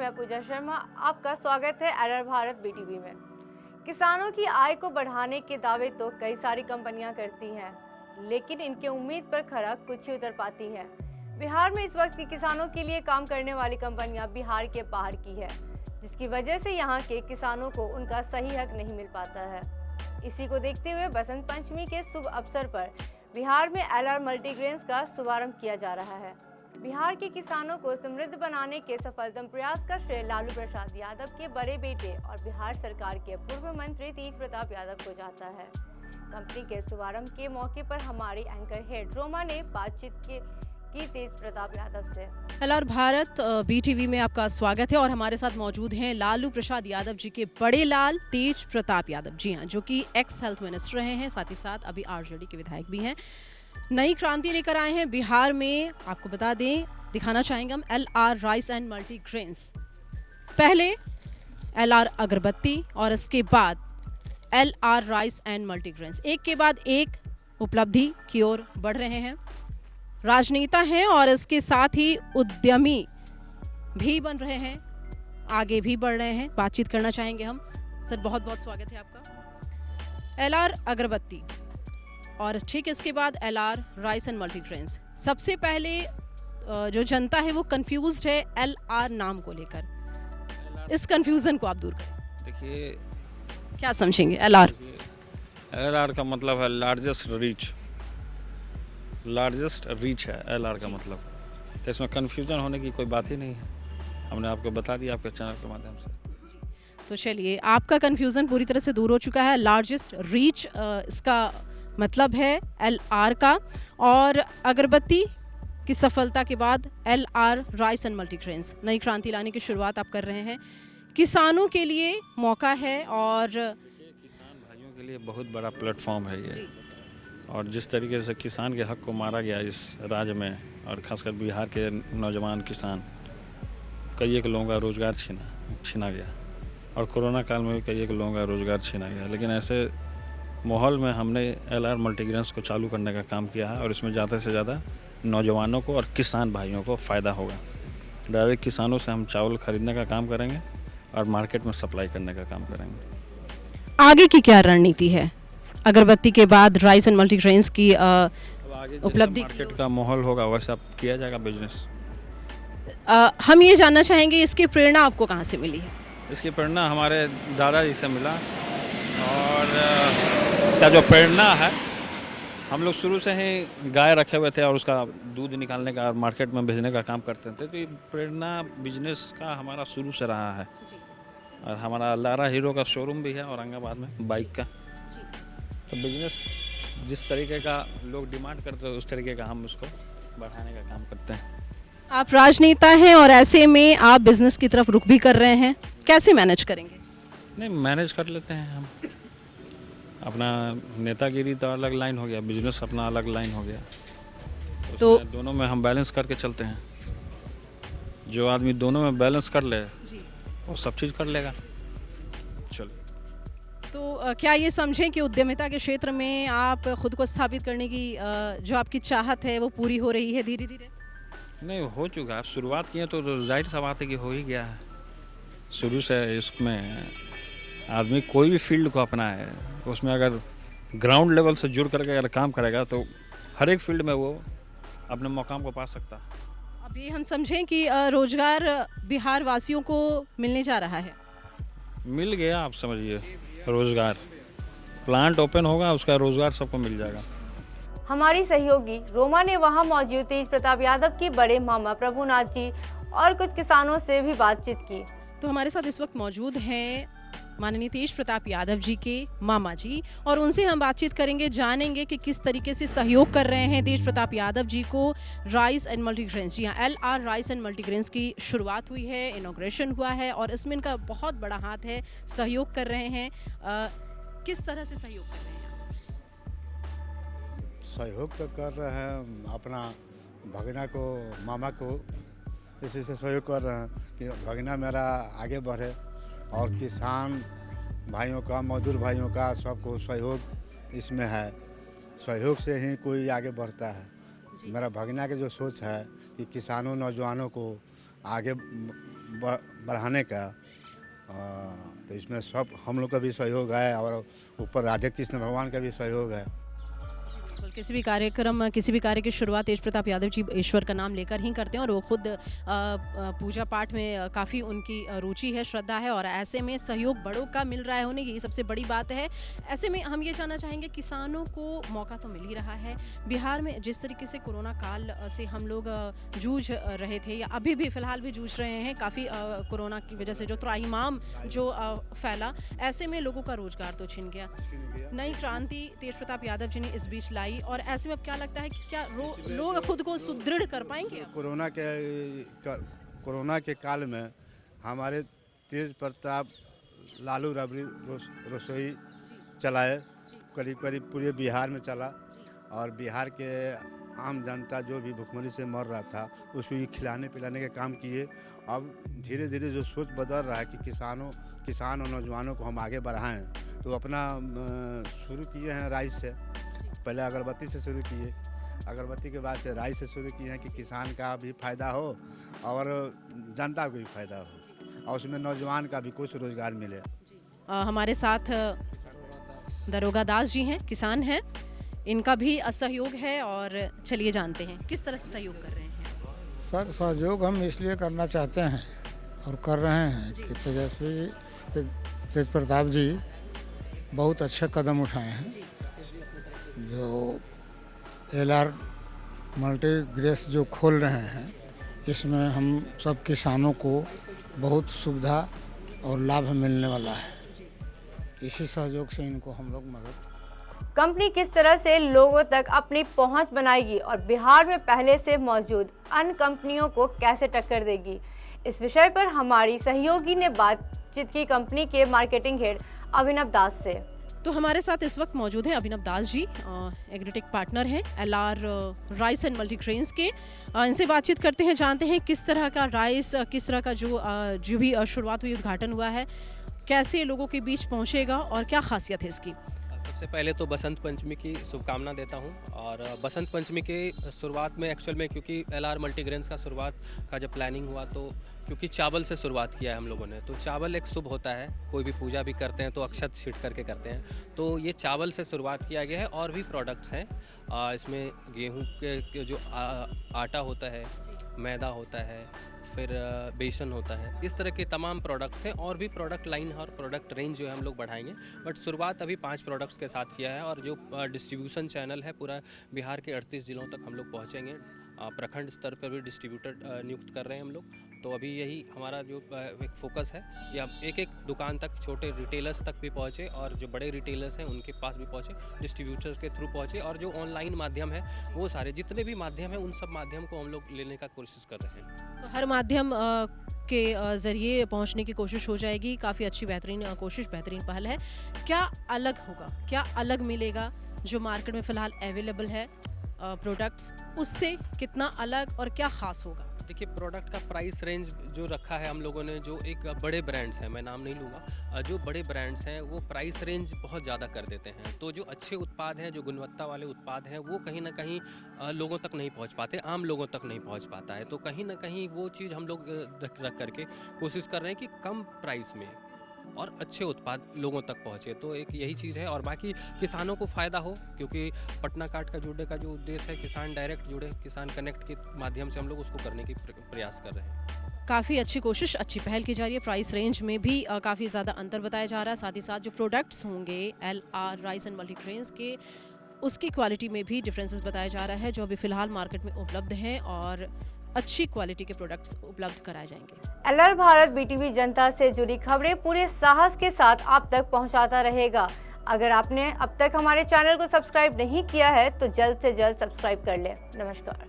मैं पूजा शर्मा। आपका स्वागत है एलआर भारत बीटीवी में। किसानों की आय को बढ़ाने के दावे तो कई सारी कंपनियां करती हैं, लेकिन इनके उम्मीद पर खरा कुछ ही उतर पाती हैं। बिहार में इस वक्त किसानों के लिए काम करने वाली कंपनियां बिहार के बाहर की है, जिसकी वजह से यहाँ के किसानों को उनका सही हक नहीं मिल पाता है। इसी को देखते हुए बसंत पंचमी के शुभ अवसर पर बिहार में एलआर मल्टीग्रेन्स का शुभारंभ किया जा रहा है। बिहार के किसानों को समृद्ध बनाने के सफलतम प्रयास का श्रेय लालू प्रसाद यादव के बड़े बेटे और बिहार सरकार के पूर्व मंत्री तेज प्रताप यादव को जाता है। कंपनी के शुभारंभ के मौके पर हमारी एंकर हेड रोमा ने बातचीत की तेज प्रताप यादव से। एलआर भारत बीटीवी में आपका स्वागत है और हमारे साथ मौजूद हैं लालू प्रसाद यादव जी के बड़े लाल तेज प्रताप यादव जी, हाँ, जो कि एक्स हेल्थ मिनिस्टर रहे हैं, साथ ही साथ अभी आरजेडी के विधायक भी हैं। नई क्रांति लेकर आए हैं बिहार में। आपको बता दें, दिखाना चाहेंगे हम एलआर राइस एंड मल्टीग्रेन्स। पहले एलआर अगरबत्ती और इसके बाद एलआर राइस एंड मल्टीग्रेन्स, एक के बाद एक उपलब्धि की ओर बढ़ रहे हैं। राजनेता हैं और इसके साथ ही उद्यमी भी बन रहे हैं, आगे भी बढ़ रहे हैं। बातचीत करना चाहेंगे हम। सर, बहुत बहुत स्वागत है आपका। एलआर अगरबत्ती और ठीक इसके बाद एलआर राइस एंड मल्टीग्रेन्स। सबसे पहले जो जनता है वो कंफ्यूज्ड है एलआर नाम को लेकर। इस कंफ्यूजन को आप दूर करें। देखिए, क्या समझेंगे एलआर? एलआर का मतलब है लार्जेस्ट रीच है एलआर का मतलब। तो इसमें कंफ्यूजन होने की कोई बात ही नहीं है। हमने आपको बता दिया आपके चैनल के माध्यम से। तो चलिए, आपका कंफ्यूजन पूरी तरह से दूर हो चुका है। लार्जेस्ट रीच इसका मतलब है एलआर का। और अगरबत्ती की सफलता के बाद एलआर राइस एंड मल्टीग्रेन्स, नई क्रांति लाने की शुरुआत आप कर रहे हैं। किसानों के लिए मौका है और किसान भाइयों के लिए बहुत बड़ा प्लेटफॉर्म है ये। और जिस तरीके से किसान के हक को मारा गया इस राज्य में, और खासकर बिहार के नौजवान किसान, कई एक लोगों का रोज़गार छीना गया, और कोरोना काल में भी कई एक लोगों का रोज़गार छीना गया। लेकिन ऐसे माहौल में हमने एलआर मल्टीग्रेन्स को चालू करने का काम किया है, और इसमें ज़्यादा से ज़्यादा नौजवानों को और किसान भाइयों को फ़ायदा होगा। डायरेक्ट किसानों से हम चावल खरीदने का काम करेंगे और मार्केट में सप्लाई करने का काम करेंगे। आगे की क्या रणनीति है अगरबत्ती के बाद राइस एंड मल्टीग्रेन्स की उपलब्धि? मार्केट का माहौल होगा वैसे अब किया जाएगा बिजनेस। हम ये जानना चाहेंगे, इसकी प्रेरणा आपको कहाँ से मिली है? इसकी प्रेरणा हमारे दादाजी से मिला, और इसका जो प्रेरणा है, हम लोग शुरू से ही गाय रखे हुए थे और उसका दूध निकालने का और मार्केट में भेजने का काम करते थे। तो ये प्रेरणा बिजनेस का हमारा शुरू से रहा है। और हमारा लारा हीरो का शोरूम भी है औरंगाबाद में बाइक का। तो बिजनेस जिस तरीके का लोग डिमांड करते हैं उस तरीके का हम उसको बढ़ाने का काम करते हैं। आप राजनेता हैं और ऐसे में आप बिजनेस की तरफ रुख भी कर रहे हैं, कैसे मैनेज करेंगे? नहीं, मैनेज कर लेते हैं हम। अपना नेतागिरी तो अलग लाइन हो गया, बिजनेस अपना अलग लाइन हो गया। तो दोनों में हम बैलेंस करके चलते हैं। जो आदमी दोनों में बैलेंस कर ले वो सब चीज़ कर लेगा। चलो, तो क्या ये समझें कि उद्यमिता के क्षेत्र में आप खुद को स्थापित करने की जो आपकी चाहत है वो पूरी हो रही है धीरे धीरे? नहीं, हो चुका है। शुरुआत किए तो जाहिर सा बात है कि हो ही गया है। शुरू से इसमें आदमी कोई भी फील्ड को अपनाए, उसमें अगर ग्राउंड लेवल से जुड़ करके अगर काम करेगा तो हर एक फील्ड में वो अपने मकाम को पा सकता है। अब ये हम समझें कि रोजगार बिहार वासियों को मिलने जा रहा है। मिल गया, आप समझिए। रोजगार प्लांट ओपन होगा, उसका रोजगार सबको मिल जाएगा। हमारी सहयोगी रोमा ने वहां मौजूद तेज प्रताप यादव के बड़े मामा प्रभुनाथ जी और कुछ किसानों से भी बातचीत की। तो हमारे साथ इस वक्त मौजूद हैं माननीय तेज प्रताप यादव जी के मामा जी, और उनसे हम बातचीत करेंगे, जानेंगे कि किस तरीके से सहयोग कर रहे हैं तेज प्रताप यादव जी को राइस एंड मल्टीग्रेन्स। जी हाँ, एलआर राइस एंड मल्टीग्रेन्स की शुरुआत हुई है, इनॉग्रेशन हुआ है और इसमें इनका बहुत बड़ा हाथ है, सहयोग कर रहे हैं। किस तरह से सहयोग कर रहे हैं? सहयोग तो कर रहे हैं, अपना भगना को, मामा को इसी से सहयोग कर रहे हैं कि भगना मेरा आगे बढ़े, और किसान भाइयों का, मजदूर भाइयों का, सबको सहयोग इसमें है। सहयोग से ही कोई आगे बढ़ता है। मेरा भगना की जो सोच है कि किसानों, नौजवानों को आगे बढ़ाने का। तो इसमें सब हम लोग का भी सहयोग है और ऊपर राधे कृष्ण भगवान का भी सहयोग है। बिल्कुल, किसी भी कार्यक्रम, किसी भी कार्य की शुरुआत तेज प्रताप यादव जी ईश्वर का नाम लेकर ही करते हैं और वो खुद पूजा पाठ में काफ़ी उनकी रुचि है, श्रद्धा है और ऐसे में सहयोग बड़ों का मिल रहा है उन्हें, यही सबसे बड़ी बात है। ऐसे में हम ये जानना चाहेंगे, किसानों को मौका तो मिल ही रहा है। बिहार में जिस तरीके से कोरोना काल से हम लोग जूझ रहे थे या अभी भी फ़िलहाल भी जूझ रहे हैं, काफ़ी कोरोना की वजह से जो त्राहिमाम जो फैला, ऐसे में लोगों का रोजगार तो छिन गया। नई क्रांति तेज प्रताप यादव जी ने इस बीच लाई और ऐसे में अब क्या लगता है कि क्या लोग खुद को सुदृढ़ कर पाएंगे? कोरोना के काल में हमारे तेज प्रताप लालू रबड़ी रसोई चलाए, करीब करीब पूरे बिहार में चला और बिहार के आम जनता जो भी भुखमरी से मर रहा था उसको खिलाने पिलाने का काम किए। अब धीरे धीरे जो सोच बदल रहा है कि किसान और नौजवानों को हम आगे बढ़ाएं, तो अपना शुरू किए हैं राइस से। पहले अगरबत्ती से शुरू किए, अगरबत्ती के बाद से राइस से शुरू किए हैं कि किसान का भी फ़ायदा हो और जनता को भी फ़ायदा हो और उसमें नौजवान का भी कुछ रोज़गार मिले। हमारे साथ दरोगा दास जी हैं, किसान हैं, इनका भी सहयोग है और चलिए जानते हैं किस तरह से सहयोग कर रहे हैं। सर, सहयोग हम इसलिए करना चाहते हैं और कर रहे हैं कि तेज प्रताप जी बहुत अच्छे कदम उठाए हैं। जो LR मल्टीग्रेस जो खोल रहे हैं, इसमें हम सब किसानों को बहुत सुविधा और लाभ मिलने वाला है। इसी सहयोग से इनको हम लोग मदद। कंपनी किस तरह से लोगों तक अपनी पहुंच बनाएगी और बिहार में पहले से मौजूद अन्य कंपनियों को कैसे टक्कर देगी, इस विषय पर हमारी सहयोगी ने बातचीत की कंपनी के मार्केटिंग हेड अभिनव दास से। तो हमारे साथ इस वक्त मौजूद हैं अभिनव दास जी, एग्रीटेक पार्टनर हैं LR राइस एंड मल्टीग्रेन्स के। इनसे बातचीत करते हैं, जानते हैं किस तरह का राइस, किस तरह का जो भी शुरुआत हुई, उद्घाटन हुआ है, कैसे लोगों के बीच पहुंचेगा और क्या खासियत है इसकी। सबसे पहले तो बसंत पंचमी की शुभकामना देता हूं और बसंत पंचमी के शुरुआत में एक्चुअल में क्योंकि LR मल्टीग्रेन्स का शुरुआत का जब प्लानिंग हुआ तो क्योंकि चावल से शुरुआत किया है हम लोगों ने, तो चावल एक शुभ होता है, कोई भी पूजा भी करते हैं तो अक्षत छीट करके करते हैं, तो ये चावल से शुरुआत किया गया है। और भी प्रोडक्ट्स हैं, इसमें गेहूँ के जो आटा होता है, मैदा होता है, फिर बेसन होता है, इस तरह के तमाम प्रोडक्ट्स हैं और भी प्रोडक्ट लाइन और प्रोडक्ट रेंज जो है हम लोग बढ़ाएंगे। बट शुरुआत अभी 5 प्रोडक्ट्स के साथ किया है और जो डिस्ट्रीब्यूशन चैनल है पूरा बिहार के 38 ज़िलों तक हम लोग पहुँचेंगे। प्रखंड स्तर पर भी डिस्ट्रीब्यूटर नियुक्त कर रहे हैं हम लोग। तो अभी यही हमारा जो एक फोकस है कि हम एक एक दुकान तक, छोटे रिटेलर्स तक भी पहुँचे और जो बड़े रिटेलर्स हैं उनके पास भी पहुँचे, डिस्ट्रीब्यूटर्स के थ्रू पहुँचे और जो ऑनलाइन माध्यम है वो सारे जितने भी माध्यम हैं उन सब माध्यम को हम लोग लेने का कोशिश कर रहे हैं। तो हर माध्यम के ज़रिए पहुंचने की कोशिश हो जाएगी। काफ़ी अच्छी बेहतरीन कोशिश, बेहतरीन पहल है। क्या अलग होगा, क्या अलग मिलेगा जो मार्केट में फ़िलहाल अवेलेबल है प्रोडक्ट्स, उससे कितना अलग और क्या ख़ास होगा? देखिए, प्रोडक्ट का प्राइस रेंज जो रखा है हम लोगों ने, जो एक बड़े ब्रांड्स हैं, मैं नाम नहीं लूँगा, जो बड़े ब्रांड्स हैं वो प्राइस रेंज बहुत ज़्यादा कर देते हैं। तो जो अच्छे उत्पाद हैं, जो गुणवत्ता वाले उत्पाद हैं, वो कहीं ना कहीं लोगों तक नहीं पहुंच पाते, आम लोगों तक नहीं पहुंच पाता है। तो कहीं ना कहीं वो चीज़ हम लोग रख करके कोशिश कर रहे हैं कि कम प्राइस में और अच्छे उत्पाद लोगों तक पहुँचे। तो एक यही चीज़ है और बाकी किसानों को फ़ायदा हो, क्योंकि पटना कार्ड का जुड़ने का जो उद्देश्य है, किसान डायरेक्ट जुड़े, किसान कनेक्ट के माध्यम से हम लोग उसको करने की प्रयास कर रहे हैं। काफ़ी अच्छी कोशिश, अच्छी पहल की जा रही है। प्राइस रेंज में भी काफ़ी ज़्यादा अंतर बताया जा रहा है। साथ ही साथ जो प्रोडक्ट्स होंगे LR राइस एंड मल्टीग्रेन्स के, उसकी क्वालिटी में भी डिफरेंसेस बताया जा रहा है, जो अभी फ़िलहाल मार्केट में उपलब्ध हैं और अच्छी क्वालिटी के प्रोडक्ट्स उपलब्ध कराए जाएंगे। LR भारत BTV जनता से जुड़ी खबरें पूरे साहस के साथ आप तक पहुंचाता रहेगा। अगर आपने अब तक हमारे चैनल को सब्सक्राइब नहीं किया है तो जल्द से जल्द सब्सक्राइब कर लें। नमस्कार।